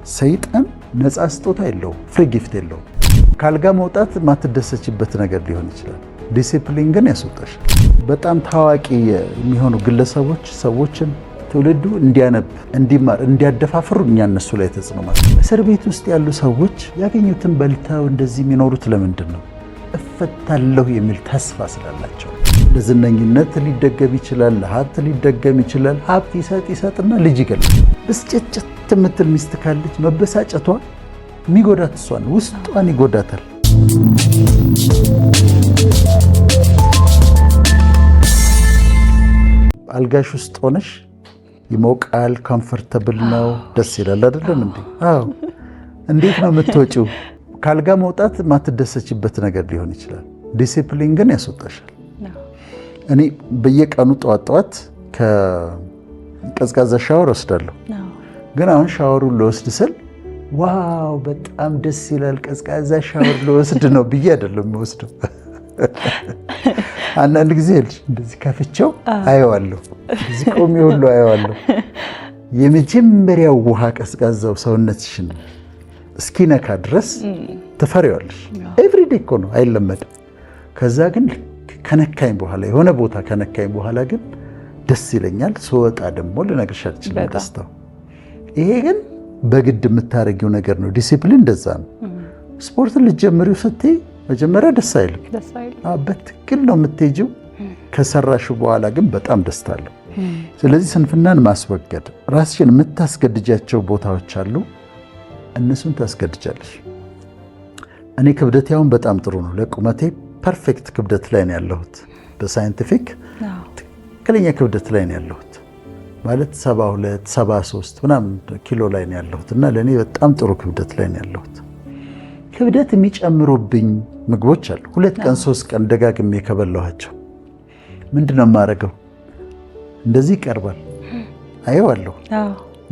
ሰይጣን ነፃ ስጦታ የለውም፣ ፍሪ ጊፍት የለውም። ካልጋ መውጣት ማትደሰችበት ነገር ሊሆን ይችላል። ዲሲፕሊን ግን ያስወጣሻል። በጣም ታዋቂ የሚሆኑ ግለሰቦች ሰዎችን ትውልዱ እንዲያነብ፣ እንዲማር፣ እንዲያደፋፍሩ እኛ እነሱ ላይ ተጽዕኖ ማለት ነው። እስር ቤት ውስጥ ያሉ ሰዎች ያገኙትን በልተው እንደዚህ የሚኖሩት ለምንድን ነው? እፈታለሁ የሚል ተስፋ ስላላቸው። ለዝነኝነት ሊደገም ይችላል፣ ለሀብት ሊደገም ይችላል። ሀብት ይሰጥና ልጅ ይገላል። ብስጭት የምትል ሚስት ካለች መበሳጨቷ የሚጎዳት እሷን ውስጧን ይጎዳታል። አልጋሽ ውስጥ ሆነሽ ይሞቃል፣ ኮምፎርታብል ነው፣ ደስ ይላል አይደለም እንዴ? አዎ። እንዴት ነው የምትወጪው? ካልጋ መውጣት ማትደሰችበት ነገር ሊሆን ይችላል። ዲሲፕሊን ግን ያስወጣሻል። እኔ በየቀኑ ጠዋት ከቀዝቃዛ ሻወር ወስዳለሁ። ግን አሁን ሻወሩን ልወስድ ስል ዋው በጣም ደስ ይላል ቀዝቃዛ ሻወር ልወስድ ነው ብዬ አይደለም የምወስደው። አንዳንድ ጊዜ እንደዚህ ከፍቼው አየዋለሁ፣ እዚህ ቆሜ ሁሉ አየዋለሁ። የመጀመሪያው ውሃ ቀዝቃዛው ሰውነትሽን እስኪነካ ድረስ ትፈሪዋለሽ። ኤቭሪዴ እኮ ነው፣ አይለመድም። ከዛ ግን ከነካኝ በኋላ የሆነ ቦታ ከነካኝ በኋላ ግን ደስ ይለኛል። ስወጣ ደግሞ ልነግርሽ አልችልም ደስታው። ይሄ ግን በግድ የምታረጊው ነገር ነው። ዲሲፕሊን እንደዛ ነው። ስፖርትን ልትጀምሪው ስትይ መጀመሪያ ደስ አይልም። በትክክል ነው የምትሄጂው። ከሰራሽ በኋላ ግን በጣም ደስታ አለው። ስለዚህ ስንፍናን ማስወገድ፣ ራስሽን የምታስገድጃቸው ቦታዎች አሉ፣ እነሱን ታስገድጃለሽ። እኔ ክብደት ያውን በጣም ጥሩ ነው። ለቁመቴ ፐርፌክት ክብደት ላይ ነው ያለሁት። በሳይንቲፊክ ትክክለኛ ክብደት ላይ ነው ያለሁት። ማለት 72 73 ምናምን ኪሎ ላይ ነው ያለሁት እና ለእኔ በጣም ጥሩ ክብደት ላይ ነው ያለሁት። ክብደት የሚጨምሩብኝ ምግቦች አሉ። 2 ቀን 3 ቀን ደጋግሜ ከበላኋቸው ምንድን ነው የማደርገው? እንደዚህ ይቀርባል፣ አየዋለሁ፣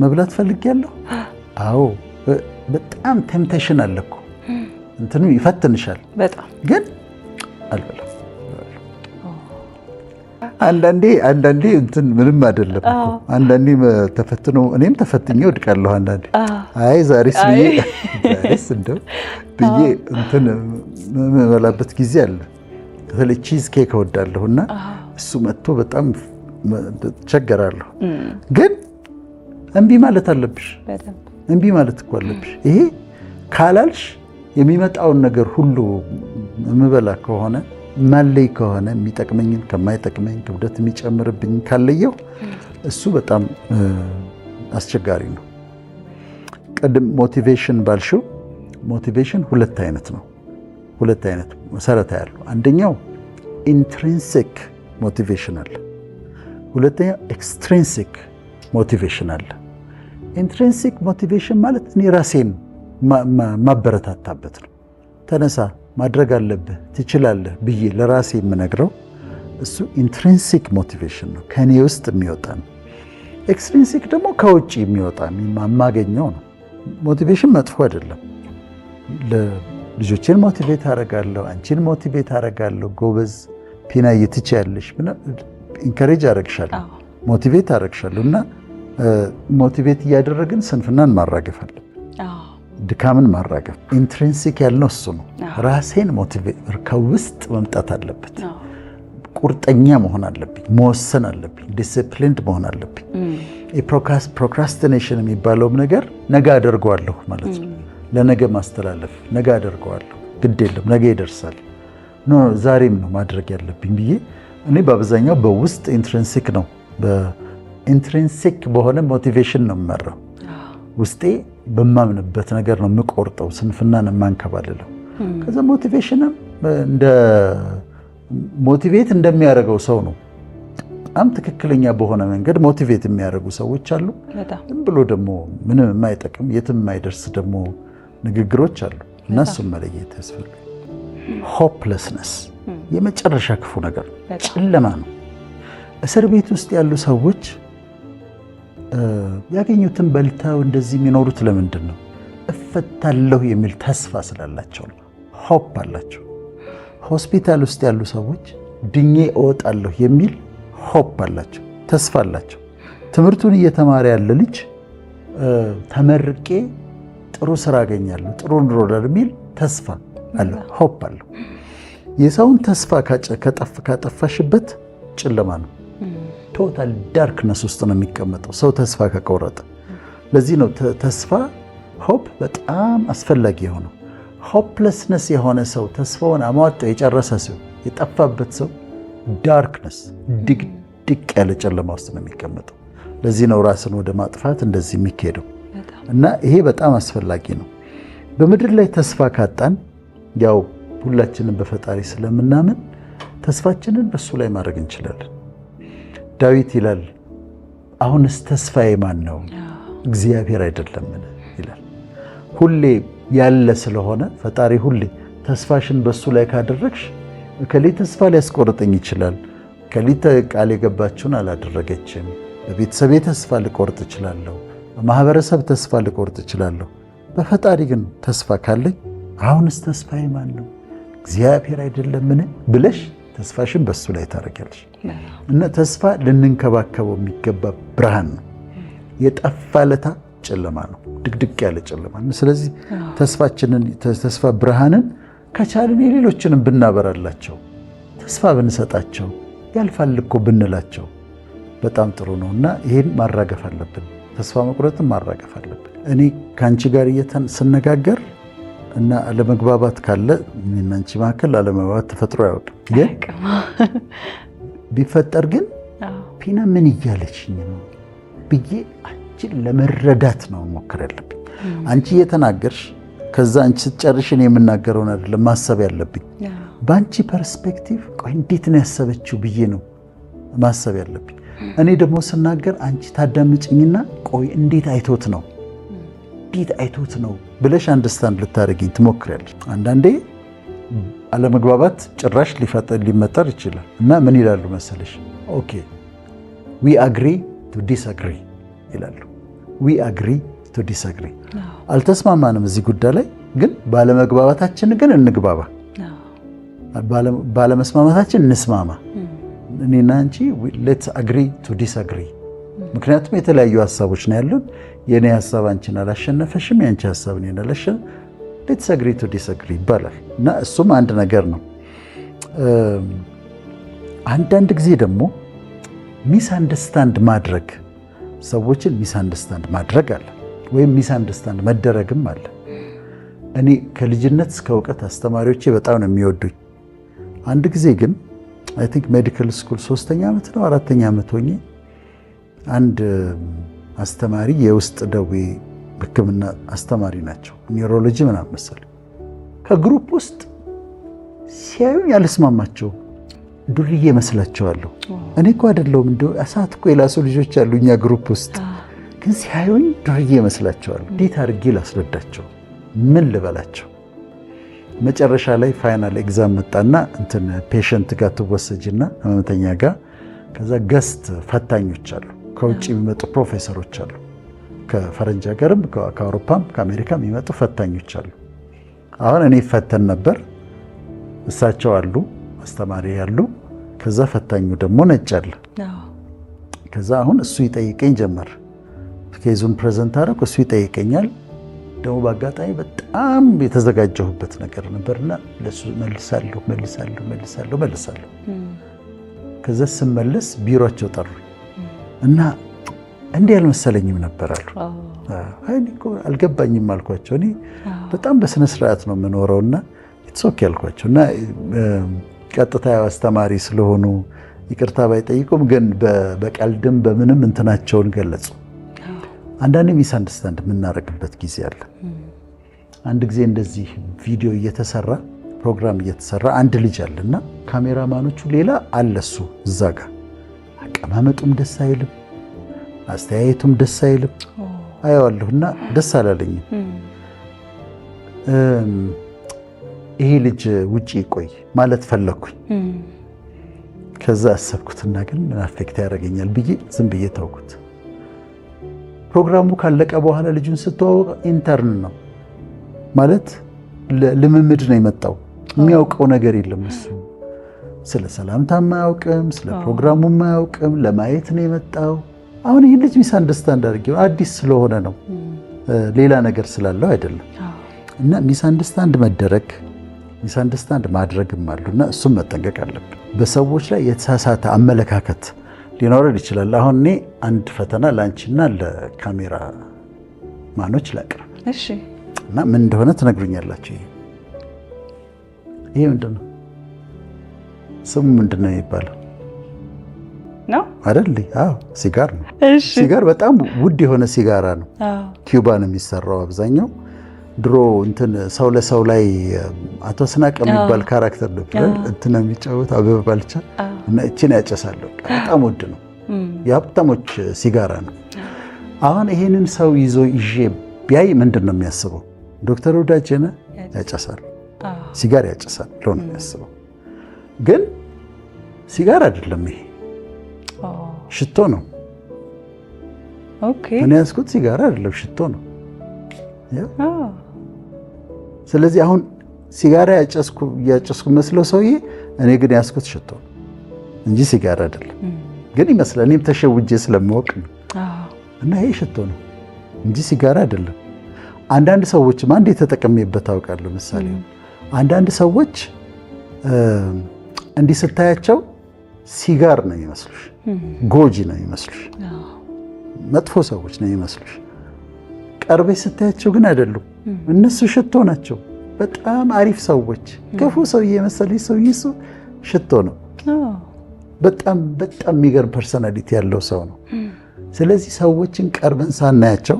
መብላት ፈልጌያለሁ። አዎ በጣም ቴምፕቴሽን አለ እኮ እንትኑ ይፈትንሻል። ግን አልበላም። አንዳንዴ እንትን ምንም አይደለም እኮ አንዳንዴ ተፈትኖ እኔም ተፈትኜ ወድቃለሁ። አንዳንዴ አይ ዛሬስ እንደው ብዬ እንትን የምበላበት ጊዜ አለ። በተለይ ቺዝ ኬክ እወዳለሁና እሱ መጥቶ በጣም ቸገራለሁ። ግን እምቢ ማለት አለብሽ። እምቢ ማለት እኮ አለብሽ። ይሄ ካላልሽ የሚመጣውን ነገር ሁሉ የምበላ ከሆነ ማለይ ከሆነ የሚጠቅመኝን ከማይጠቅመኝ ክብደት የሚጨምርብኝ ካለየው እሱ በጣም አስቸጋሪ ነው። ቅድም ሞቲቬሽን ባልሽው ሞቲቬሽን ሁለት አይነት ነው። ሁለት አይነት መሰረታዊ ያለው፣ አንደኛው ኢንትሪንሲክ ሞቲቬሽን አለ፣ ሁለተኛው ኤክስትሪንሲክ ሞቲቬሽን አለ። ኢንትሪንሲክ ሞቲቬሽን ማለት እኔ ራሴን ማበረታታበት ነው። ተነሳ፣ ማድረግ አለብህ፣ ትችላለህ ብዬ ለራሴ የምነግረው እሱ ኢንትሪንሲክ ሞቲቬሽን ነው፣ ከኔ ውስጥ የሚወጣ ነው። ኤክስትሪንሲክ ደግሞ ከውጭ የሚወጣ የማገኘው ነው። ሞቲቬሽን መጥፎ አይደለም። ልጆችን ሞቲቬት አደርጋለሁ፣ አንቺን ሞቲቬት አደርጋለሁ፣ ጎበዝ ፒናዬ ትችያለሽ፣ ኢንከሬጅ አደርግሻለሁ፣ ሞቲቬት አደርግሻለሁ። እና ሞቲቬት እያደረግን ስንፍናን ማራገፍ አለ፣ ድካምን ማራገፍ። ኢንትሪንሲክ ያልነው እሱ ነው። ራሴን ሞቲቬት ከውስጥ መምጣት አለበት። ቁርጠኛ መሆን አለብኝ፣ መወሰን አለብኝ፣ ዲሲፕሊንድ መሆን አለብኝ። ፕሮክራስቲኔሽን የሚባለውም ነገር ነገ አደርገዋለሁ ማለት ነው። ለነገ ማስተላለፍ፣ ነገ አደርገዋለሁ፣ ግድ የለም ነገ ይደርሳል፣ ኖ ዛሬም ነው ማድረግ ያለብኝ ብዬ እኔ በአብዛኛው በውስጥ ኢንትሪንሲክ ነው፣ በኢንትሪንሲክ በሆነ ሞቲቬሽን ነው የምመራው። ውስጤ በማምንበት ነገር ነው የምቆርጠው፣ ስንፍናን የማንከባልለው። ከዛ ሞቲቬሽንም እንደ ሞቲቬት እንደሚያደርገው ሰው ነው። በጣም ትክክለኛ በሆነ መንገድ ሞቲቬት የሚያደርጉ ሰዎች አሉ። ዝም ብሎ ደግሞ ምንም የማይጠቅም የትም የማይደርስ ደግሞ ንግግሮች አሉ። እና እሱን መለየት ያስፈልጋል። ሆፕለስነስ የመጨረሻ ክፉ ነገር ነው፣ ጨለማ ነው። እስር ቤት ውስጥ ያሉ ሰዎች ያገኙትን በልተው እንደዚህ የሚኖሩት ለምንድን ነው? እፈታለሁ የሚል ተስፋ ስላላቸው ነው። ሆፕ አላቸው። ሆስፒታል ውስጥ ያሉ ሰዎች ድኜ እወጣለሁ የሚል ሆፕ አላቸው፣ ተስፋ አላቸው። ትምህርቱን እየተማረ ያለ ልጅ ተመርቄ ጥሩ ስራ አገኛለሁ፣ ጥሩ ኑሮ የሚል ተስፋ አለው፣ ሆፕ አለው። የሰውን ተስፋ ካጠፋሽበት ጨለማ ነው። ቶታል ዳርክነስ ውስጥ ነው የሚቀመጠው ሰው ተስፋ ከቆረጠ። ለዚህ ነው ተስፋ ሆፕ በጣም አስፈላጊ የሆነው። ሆፕለስነስ የሆነ ሰው ተስፋውን አሟጦ የጨረሰ ሰው የጠፋበት ሰው ዳርክነስ ድቅድቅ ያለ ጨለማ ውስጥ ነው የሚቀመጠው። ለዚህ ነው ራስን ወደ ማጥፋት እንደዚህ የሚካሄደው እና ይሄ በጣም አስፈላጊ ነው። በምድር ላይ ተስፋ ካጣን ያው ሁላችንም በፈጣሪ ስለምናምን ተስፋችንን በሱ ላይ ማድረግ እንችላለን። ዳዊት ይላል አሁንስ ተስፋዬ ማን ነው? እግዚአብሔር አይደለምን ይላል። ሁሌ ያለ ስለሆነ ፈጣሪ ሁሌ ተስፋሽን በሱ ላይ ካደረግሽ ከሌ ተስፋ ሊያስቆርጠኝ ይችላል። ከሊተ ቃል የገባችውን አላደረገችም። በቤተሰቤ ተስፋ ልቆርጥ እችላለሁ። በማህበረሰብ ተስፋ ልቆርጥ እችላለሁ። በፈጣሪ ግን ተስፋ ካለኝ አሁንስ ተስፋዬ ማን ነው? እግዚአብሔር አይደለምን ብለሽ ተስፋሽን በሱ ላይ ታደርጊያለሽ። እና ተስፋ ልንንከባከበው የሚገባ ብርሃን ነው። የጠፋ ለታ ጨለማ ነው፣ ድቅድቅ ያለ ጨለማ ነው። ስለዚህ ተስፋችንን ተስፋ ብርሃንን ከቻልን የሌሎችንም ብናበራላቸው፣ ተስፋ ብንሰጣቸው፣ ያልፋል እኮ ብንላቸው በጣም ጥሩ ነው እና ይሄን ማራገፍ አለብን። ተስፋ መቁረጥን ማራገፍ አለብን። እኔ ከአንቺ ጋር ስነጋገር እና አለመግባባት ካለ እኔና አንቺ መካከል አለመግባባት ተፈጥሮ አያውቅም። ግን ቢፈጠር ግን ፒና ምን እያለችኝ ነው ብዬ አንቺን ለመረዳት ነው ሞክር ያለብኝ። አንቺ እየተናገርሽ ከዛ አንቺ ስትጨርሽ እኔ የምናገረውን አይደለም ማሰብ ያለብኝ። በአንቺ ፐርስፔክቲቭ ቆይ እንዴት ነው ያሰበችው ብዬ ነው ማሰብ ያለብኝ። እኔ ደግሞ ስናገር አንቺ ታዳምጭኝና ቆይ እንዴት አይቶት ነው ብለሽ አንደርስታንድ ልታደርጊኝ ትሞክሪያለሽ። አንዳንዴ አለመግባባት ጭራሽ ሊመጣር ይችላል እና ምን ይላሉ መሰለሽ? ኦኬ ዊ አግሪ ቱ ዲስአግሪ ይላሉ። ዊ አግሪ ቱ ዲስአግሪ። አልተስማማንም እዚህ ጉዳይ ላይ ግን ባለመግባባታችን ግን እንግባባ፣ ባለመስማማታችን እንስማማ። እኔና አንቺ ሌትስ አግሪ ቱ ዲስአግሪ። ምክንያቱም የተለያዩ ሀሳቦች ነው ያሉን። የኔ ሀሳብ አንቺን አላሸነፈሽም፣ የአንቺ ሀሳብ እኔን አላሸነፈ። ሌትስ አግሪ ቱ ዲስአግሪ ይባላል እና እሱም አንድ ነገር ነው። አንዳንድ ጊዜ ደግሞ ሚስ አንደርስታንድ ማድረግ፣ ሰዎችን ሚስ አንደርስታንድ ማድረግ አለ ወይም ሚስ አንደርስታንድ መደረግም አለ። እኔ ከልጅነት እስከ እውቀት አስተማሪዎቼ በጣም ነው የሚወዱኝ። አንድ ጊዜ ግን አይ ቲንክ ሜዲካል ስኩል 3ኛ ዓመት ነው 4ኛ ዓመት ሆኜ አንድ አስተማሪ የውስጥ ደዌ ሕክምና አስተማሪ ናቸው፣ ኒውሮሎጂ ምናምን መሰለኝ። ከግሩፕ ውስጥ ሲያዩኝ ያልስማማቸው ዱርዬ መስላቸዋለሁ። እኔ እኮ አይደለሁም እንደው እሳት እኮ የላሱ ልጆች አሉ እኛ ግሩፕ ውስጥ፣ ግን ሲያዩኝ ዱርዬ መስላቸዋለሁ። እንዴት አድርጌ ላስረዳቸው? ምን ልበላቸው? መጨረሻ ላይ ፋይናል ኤግዛም መጣና እንትን ፔሸንት ጋር ትወሰጅና ህመምተኛ ጋር ከዛ ገስት ፈታኞች አሉ፣ ከውጭ የሚመጡ ፕሮፌሰሮች አሉ፣ ከፈረንጅ ሀገርም ከአውሮፓም ከአሜሪካም የሚመጡ ፈታኞች አሉ። አሁን እኔ ፈተን ነበር፣ እሳቸው አሉ አስተማሪ ያሉ፣ ከዛ ፈታኙ ደግሞ ነጭ አለ። ከዛ አሁን እሱ ይጠይቀኝ ጀመር። ኬዙን ፕሬዘንት አደረኩ፣ እሱ ይጠይቀኛል። ደግሞ በአጋጣሚ በጣም የተዘጋጀሁበት ነገር ነበርና ለሱ መልሳለሁ። ከዛ ስመለስ ቢሮቸው ጠሩኝ እና እንዲህ አልመሰለኝም ነበር አሉ። አይ እኮ አልገባኝም አልኳቸው። እኔ በጣም በስነ ስርዓት ነው የምኖረውና ኢትስ ኦኬ አልኳቸው እና ቀጥታ አስተማሪ ስለሆኑ ይቅርታ ባይጠይቁም ግን በቀልድም በምንም እንትናቸውን ገለጹ። አንዳንዴ ሚስ አንደርስታንድ የምናደርግበት ጊዜ አለ። አንድ ጊዜ እንደዚህ ቪዲዮ እየተሰራ ፕሮግራም እየተሰራ አንድ ልጅ አለና ካሜራማኖቹ ሌላ አለሱ እዛ ጋር አቀማመጡም ደስ አይልም፣ አስተያየቱም ደስ አይልም። አየዋለሁና ደስ አላለኝም። ይሄ ልጅ ውጪ ይቆይ ማለት ፈለኩኝ። ከዛ አሰብኩትና ግን ምን አፌክት ያደርገኛል ብዬ ዝም ብዬ ተውኩት። ፕሮግራሙ ካለቀ በኋላ ልጁን ስተዋወቅ ኢንተርን ነው ማለት ልምምድ ነው የመጣው። የሚያውቀው ነገር የለም እሱ። ስለ ሰላምታም አያውቅም፣ ስለ ፕሮግራሙም አያውቅም። ለማየት ነው የመጣው። አሁን ይህ ልጅ ሚስ አንደርስታንድ አድርጌው አዲስ ስለሆነ ነው ሌላ ነገር ስላለው አይደለም። እና ሚስ አንደርስታንድ ማድረግም አሉና እሱም መጠንቀቅ አለብን። በሰዎች ላይ የተሳሳተ አመለካከት ሊኖረን ይችላል። አሁን እኔ አንድ ፈተና ለአንቺና ለካሜራ ማኖች ላቅርብ እና ምን እንደሆነ ትነግሩኛላችሁ። ይሄ ምንድን ነው? ስሙ ምንድን ነው የሚባለው? ነው አይደል? አዎ ሲጋር ነው። ሲጋር በጣም ውድ የሆነ ሲጋራ ነው። ኪዩባ ነው የሚሰራው አብዛኛው። ድሮ እንትን ሰው ለሰው ላይ አቶ ስናቀ የሚባል ካራክተር ነበር እንትን የሚጫወት አበበ ባልቻ እና እቺን ያጨሳለሁ። በጣም ውድ ነው። የሀብታሞች ሲጋራ ነው። አሁን ይሄንን ሰው ይዞ ይዤ ቢያይ ምንድን ነው የሚያስበው? ዶክተር ወዳጄነ ያጨሳል፣ ሲጋር ያጨሳል ብሎ ነው የሚያስበው። ግን ሲጋር አይደለም ይሄ ሽቶ ነው። እኔ ያዝኩት ሲጋራ አይደለም ሽቶ ነው። ስለዚህ አሁን ሲጋራ ያጨስኩ መስለው ሰውዬ፣ እኔ ግን ያዝኩት ሽቶ ነው እንጂ ሲጋራ አይደለም። ግን ይመስላል እኔም ተሸውጄ ስለማወቅ ነው። እና ይሄ ሽቶ ነው እንጂ ሲጋራ አይደለም። አንዳንድ ሰዎችም አንዴ ተጠቅሜበት አውቃለሁ። ምሳሌ አንዳንድ ሰዎች እንዲህ ስታያቸው ሲጋር ነው የሚመስሉሽ፣ ጎጂ ነው የሚመስሉሽ፣ መጥፎ ሰዎች ነው የሚመስሉሽ። ቀርበሽ ስታያቸው ግን አይደሉም። እነሱ ሽቶ ናቸው። በጣም አሪፍ ሰዎች፣ ክፉ ሰውዬ የመሰለሽ ሰውዬ እሱ ሽቶ ነው። በጣም በጣም የሚገርም ፐርሰናሊቲ ያለው ሰው ነው። ስለዚህ ሰዎችን ቀርበን ሳናያቸው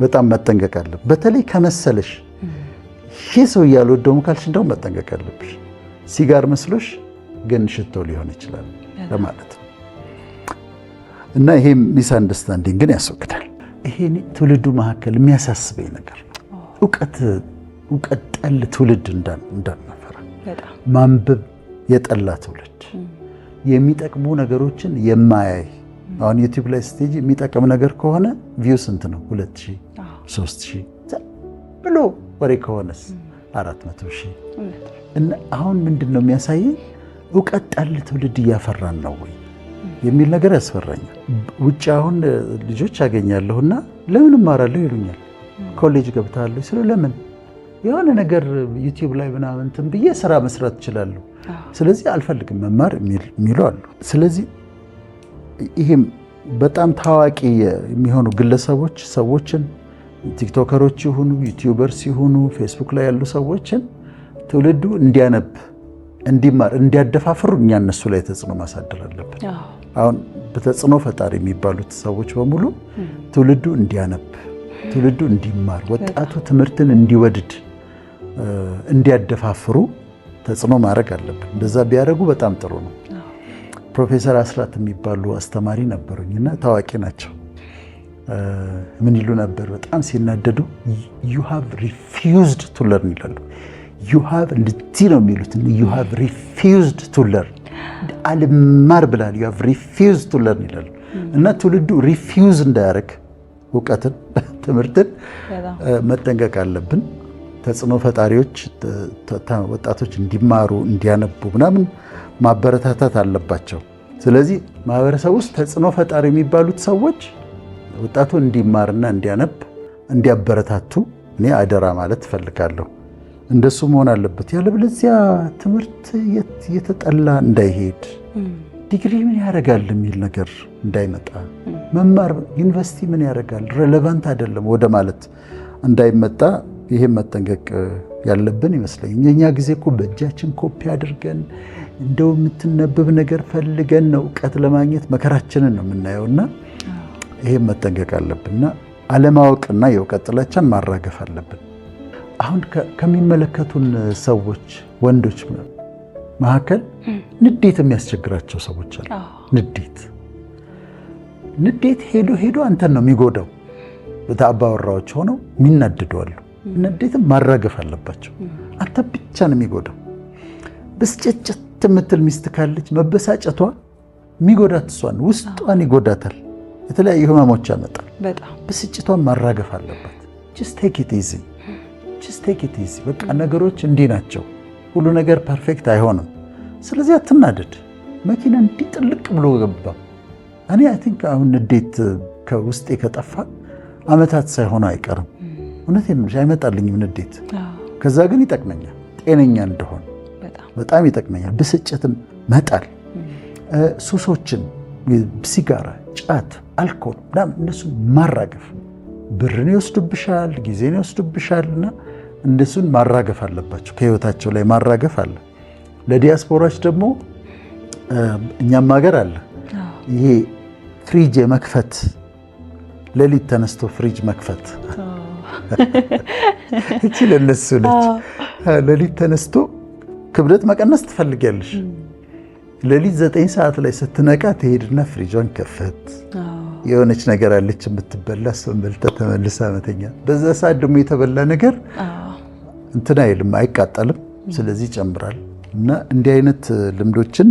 በጣም መጠንቀቅ አለብን። በተለይ ከመሰለሽ ይህ ሰው ያልወደውም ካልሽ እንደውም መጠንቀቅ አለብሽ። ሲጋር መስሎሽ ግን ሽቶ ሊሆን ይችላል ለማለት ነው። እና ይሄ ሚስ አንደርስታንዲንግን ያስወግዳል። ይሄ ትውልዱ መካከል የሚያሳስበኝ ነገር ነው። እውቀት ጠል ትውልድ እንዳናፈራ፣ ማንበብ የጠላ ትውልድ፣ የሚጠቅሙ ነገሮችን የማያይ። አሁን ዩቲዩብ ላይ ስቴጅ የሚጠቅም ነገር ከሆነ ቪው ስንት ነው? 2000 3000 ብሎ ወሬ ከሆነስ 400,000። እና አሁን ምንድን ነው የሚያሳየኝ? እውቀት ጠል ትውልድ እያፈራን ነው ወይ የሚል ነገር ያስፈራኛል። ውጭ አሁን ልጆች ያገኛለሁና ለምን እማራለሁ ይሉኛል። ኮሌጅ ገብታለሁ ስለ ለምን የሆነ ነገር ዩቲዩብ ላይ ምናምን እንትን ብዬ ስራ መስራት እችላለሁ፣ ስለዚህ አልፈልግም መማር የሚሉ አሉ። ስለዚህ ይሄም በጣም ታዋቂ የሚሆኑ ግለሰቦች ሰዎችን ቲክቶከሮች ይሁኑ ዩቲዩበርስ ይሁኑ ፌስቡክ ላይ ያሉ ሰዎችን ትውልዱ እንዲያነብ፣ እንዲማር፣ እንዲያደፋፍሩ እኛ እነሱ ላይ ተጽዕኖ ማሳደር አለብን። አሁን በተጽዕኖ ፈጣሪ የሚባሉት ሰዎች በሙሉ ትውልዱ እንዲያነብ፣ ትውልዱ እንዲማር፣ ወጣቱ ትምህርትን እንዲወድድ፣ እንዲያደፋፍሩ ተጽዕኖ ማድረግ አለብን። እንደዛ ቢያደርጉ በጣም ጥሩ ነው። ፕሮፌሰር አስራት የሚባሉ አስተማሪ ነበሩኝና ታዋቂ ናቸው። ምን ይሉ ነበር? በጣም ሲናደዱ you have refused to learn ይላሉ። you have እንደዚህ ነው የሚሉት። you have refused to learn አልማር ብላል። you have refused to learn ይላሉ። እና ትውልዱ ሪፊውዝ እንዳያደርግ እውቀትን፣ ትምህርትን መጠንቀቅ አለብን። ተጽዕኖ ፈጣሪዎች ወጣቶች እንዲማሩ እንዲያነቡ ምናምን ማበረታታት አለባቸው። ስለዚህ ማህበረሰብ ውስጥ ተጽዕኖ ፈጣሪ የሚባሉት ሰዎች ወጣቱ እንዲማርና እንዲያነብ እንዲያበረታቱ እኔ አደራ ማለት እፈልጋለሁ። እንደሱ መሆን አለበት። ያለበለዚያ ትምህርት የተጠላ እንዳይሄድ፣ ዲግሪ ምን ያደርጋል የሚል ነገር እንዳይመጣ፣ መማር ዩኒቨርሲቲ ምን ያደርጋል ሬሌቫንት አይደለም ወደ ማለት እንዳይመጣ ይሄን መጠንቀቅ ያለብን ይመስለኛል። የኛ ጊዜ እኮ በእጃችን ኮፒ አድርገን እንደው የምትነበብ ነገር ፈልገን ነው እውቀት ለማግኘት መከራችንን ነው የምናየውና ይሄን መጠንቀቅ አለብንና አለማወቅና የእውቀት ጥላቻን ማራገፍ አለብን። አሁን ከሚመለከቱን ሰዎች ወንዶች መካከል ንዴት የሚያስቸግራቸው ሰዎች አሉ። ንዴት ሄዶ አንተን ነው የሚጎዳው። በአባወራዎች ሆነው የሚናደዱ አሉ። ንዴትም ማራገፍ አለባቸው። አንተ ብቻ ነው የሚጎዳው። ብስጭት የምትል ሚስት ካለች መበሳጨቷ የሚጎዳት እሷን ውስጧን ይጎዳታል። የተለያዩ ህመሞች ያመጣል። ብስጭቷን ማራገፍ አለባት። just take it easy በቃ ነገሮች እንዲህ ናቸው። ሁሉ ነገር ፐርፌክት አይሆንም። ስለዚህ አትናደድ። መኪና እንዲህ ጥልቅ ብሎ ገባ። እኔ አይ ቲንክ አሁን ንዴት ከውስጤ ከጠፋ አመታት ሳይሆን አይቀርም። እውነቴን ነው አይመጣልኝም ንዴት። ከዛ ግን ይጠቅመኛል ጤነኛ እንደሆን በጣም ይጠቅመኛል። ብስጭትን መጣል፣ ሱሶችን፣ ሲጋራ፣ ጫት፣ አልኮል ምናምን እነሱን ማራገፍ። ብርን ይወስዱብሻል፣ ጊዜን ይወስዱብሻልና እነሱን ማራገፍ አለባቸው። ከህይወታቸው ላይ ማራገፍ አለ። ለዲያስፖራዎች ደግሞ እኛም ሀገር አለ ይሄ ፍሪጅ የመክፈት ሌሊት ተነስቶ ፍሪጅ መክፈት እቺ ለነሱ ነች። ሌሊት ተነስቶ ክብደት መቀነስ ትፈልጊያለሽ። ሌሊት 9 ሰዓት ላይ ስትነቃ ትሄድና ፍሪጇን ከፈት የሆነች ነገር አለች የምትበላ እሷን በልተህ ተመልሰህ መተኛ። በዛ ሰዓት ደግሞ የተበላ ነገር እንትን አይልም አይቃጠልም፣ ስለዚህ ይጨምራል። እና እንዲህ አይነት ልምዶችን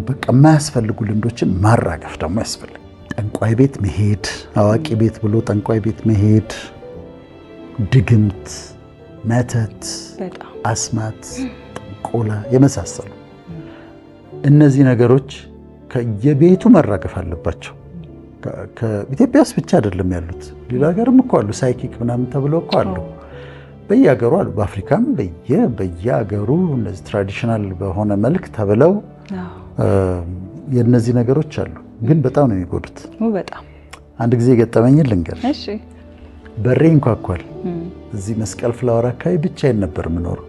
በቃ የማያስፈልጉ ልምዶችን ማራገፍ ደግሞ ያስፈልግ። ጠንቋይ ቤት መሄድ፣ አዋቂ ቤት ብሎ ጠንቋይ ቤት መሄድ፣ ድግምት፣ መተት፣ አስማት፣ ጥንቆላ የመሳሰሉ እነዚህ ነገሮች ከየቤቱ መራገፍ አለባቸው። ከኢትዮጵያ ውስጥ ብቻ አይደለም ያሉት፣ ሌላ ሀገርም እኮ አሉ። ሳይኪክ ምናምን ተብለው እኮ አሉ፣ በየሀገሩ አሉ። በአፍሪካም በየሀገሩ እነዚህ ትራዲሽናል በሆነ መልክ ተብለው የነዚህ ነገሮች አሉ። ግን በጣም ነው የሚጎዱት። አንድ ጊዜ ገጠመኝን ልንገርሽ። በሬ ይንኳኳል። እዚህ መስቀል ፍላወር አካባቢ ብቻዬን ነበር የምኖረው።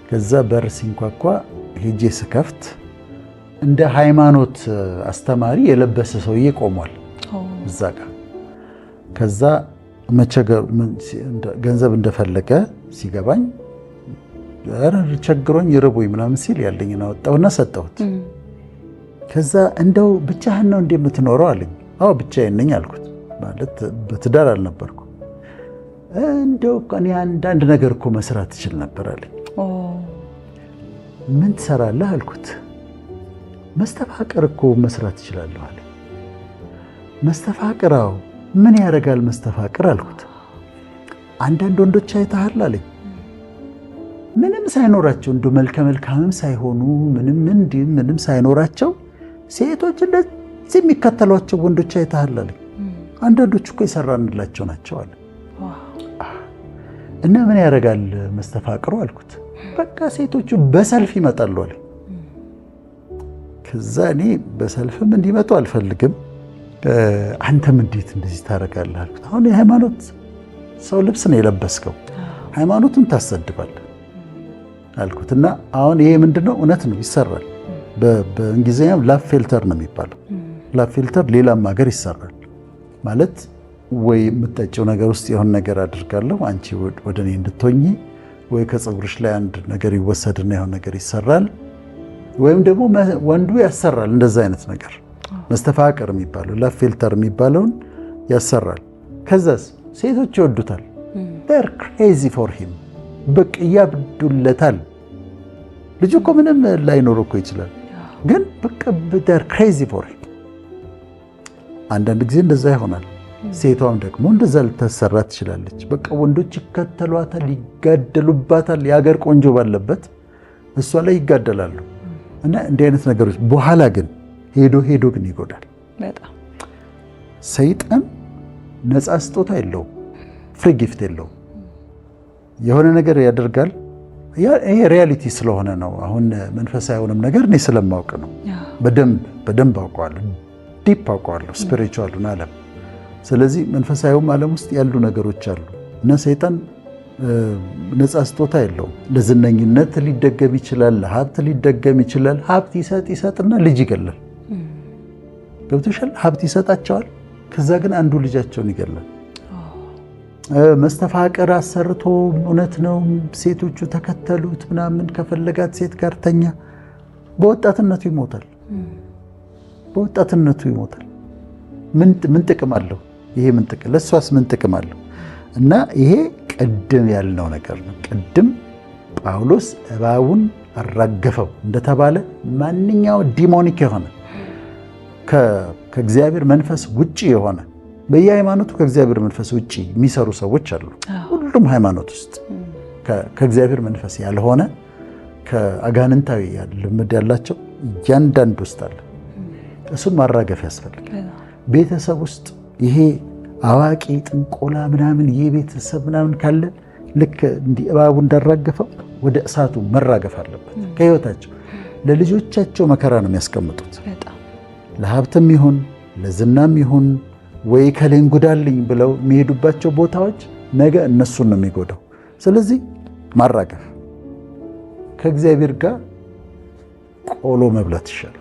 ከዛ በር ሲንኳኳ ሄጄ ስከፍት እንደ ሃይማኖት አስተማሪ የለበሰ ሰውዬ ቆሟል እዛ ጋር። ከዛ ገንዘብ እንደፈለገ ሲገባኝ ቸግሮኝ ይርቦኝ ምናምን ሲል ያለኝን አወጣውና ሰጠሁት። ከዛ እንደው ብቻህን ነው እንደምትኖረው አለኝ። አዎ ብቻዬን ነኝ አልኩት። ማለት በትዳር አልነበርኩ። እንደው እኔ አንዳንድ ነገር እኮ መስራት ትችል ነበር አለኝ። ምን ትሰራለህ አልኩት። መስተፋቅር እኮ መስራት እችላለሁ አለ። መስተፋቅር? አዎ። ምን ያደርጋል መስተፋቅር አልኩት። አንዳንድ ወንዶች አይተሃል አለኝ። ምንም ሳይኖራቸው እንደ መልከ መልካምም ሳይሆኑ ምንም ሳይኖራቸው ሴቶች እንደዚህ የሚከተሏቸው ወንዶች አይተሃል አለኝ። አንዳንዶቹ እኮ የሰራንላቸው ናቸው አለ። እና ምን ያደርጋል መስተፋቅሩ አልኩት። በቃ ሴቶቹ በሰልፍ ይመጣሉ አለኝ። ከዛ እኔ በሰልፍም እንዲመጡ አልፈልግም፣ አንተም እንዴት እንደዚህ ታደርጋለህ አልኩት። አሁን የሃይማኖት ሰው ልብስ ነው የለበስከው፣ ሃይማኖቱን ታሰድባለህ አልኩት። እና አሁን ይሄ ምንድነው? እውነት ነው ይሰራል። በእንግሊዝኛም ላቭ ፊልተር ነው የሚባለው። ላቭ ፊልተር ሌላም ሀገር ይሰራል። ማለት ወይ የምትጠጪው ነገር ውስጥ የሆነ ነገር አድርጋለሁ አንቺ ወደ እኔ እንድትሆኚ፣ ወይ ከፀጉርሽ ላይ አንድ ነገር ይወሰድና የሆነ ነገር ይሰራል፣ ወይም ደግሞ ወንዱ ያሰራል። እንደዛ አይነት ነገር መስተፋቅር የሚባለው ላቭ ፊልተር የሚባለውን ያሰራል። ከዛስ ሴቶች ይወዱታል። they're crazy for him በቃ ያብዱለታል። ልጁ እኮ ምንም ላይኖር እኮ ይችላል፣ ግን በቃ they're crazy for him። አንዳንድ ጊዜ እንደዛ ይሆናል። ሴቷም ደግሞ እንደዛ ልታሰራ ትችላለች። በቃ ወንዶች ይከተሏታል፣ ይጋደሉባታል። የሀገር ቆንጆ ባለበት እሷ ላይ ይጋደላሉ። እና እንዲህ አይነት ነገሮች በኋላ ግን ሄዶ ግን ይጎዳል በጣም። ሰይጣን ነፃ ስጦታ የለውም፣ ፍሪ ጊፍት የለውም። የሆነ ነገር ያደርጋል። ይሄ ሪያሊቲ ስለሆነ ነው። አሁን መንፈሳዊውንም ነገር እኔ ስለማውቅ ነው። በደንብ አውቀዋለሁ፣ ዲፕ አውቀዋለሁ ስፒሪቹዋሉን ዓለም። ስለዚህ መንፈሳዊውም ዓለም ውስጥ ያሉ ነገሮች አሉ እና ሰይጣን ነፃ ስጦታ የለውም። ለዝነኝነት ሊደገም ይችላል፣ ለሀብት ሊደገም ይችላል። ሀብት ይሰጥና ልጅ ይገላል። ገብቶሻል? ሀብት ይሰጣቸዋል፣ ከዛ ግን አንዱ ልጃቸውን ይገላል። መስተፋቅር አሰርቶ እውነት ነው ሴቶቹ ተከተሉት ምናምን፣ ከፈለጋት ሴት ጋር ተኛ፣ በወጣትነቱ ይሞታል። ምን ጥቅም አለው ይሄ? ምን ጥቅም ለሷስ ምን ጥቅም አለው? እና ይሄ ቅድም ያልነው ነገር ነው። ቅድም ጳውሎስ እባቡን አራገፈው እንደተባለ ማንኛው ዲሞኒክ የሆነ ከእግዚአብሔር መንፈስ ውጪ የሆነ በየሃይማኖቱ ከእግዚአብሔር መንፈስ ውጪ የሚሰሩ ሰዎች አሉ። ሁሉም ሃይማኖት ውስጥ ከእግዚአብሔር መንፈስ ያልሆነ ከአጋንንታዊ ልምድ ያላቸው እያንዳንዱ ውስጥ አለ። እሱን ማራገፍ ያስፈልጋል። ቤተሰብ ውስጥ ይሄ አዋቂ ጥንቆላ ምናምን የቤተሰብ ምናምን ካለ ልክ እንዲህ እባቡ እንዳራገፈው ወደ እሳቱ መራገፍ አለበት ከህይወታቸው። ለልጆቻቸው መከራ ነው የሚያስቀምጡት። ለሀብትም ይሁን ለዝናም ይሁን ወይ ከሌን ጉዳልኝ ብለው የሚሄዱባቸው ቦታዎች ነገ እነሱን ነው የሚጎዳው። ስለዚህ ማራገፍ ከእግዚአብሔር ጋር ቆሎ መብላት ይሻላል።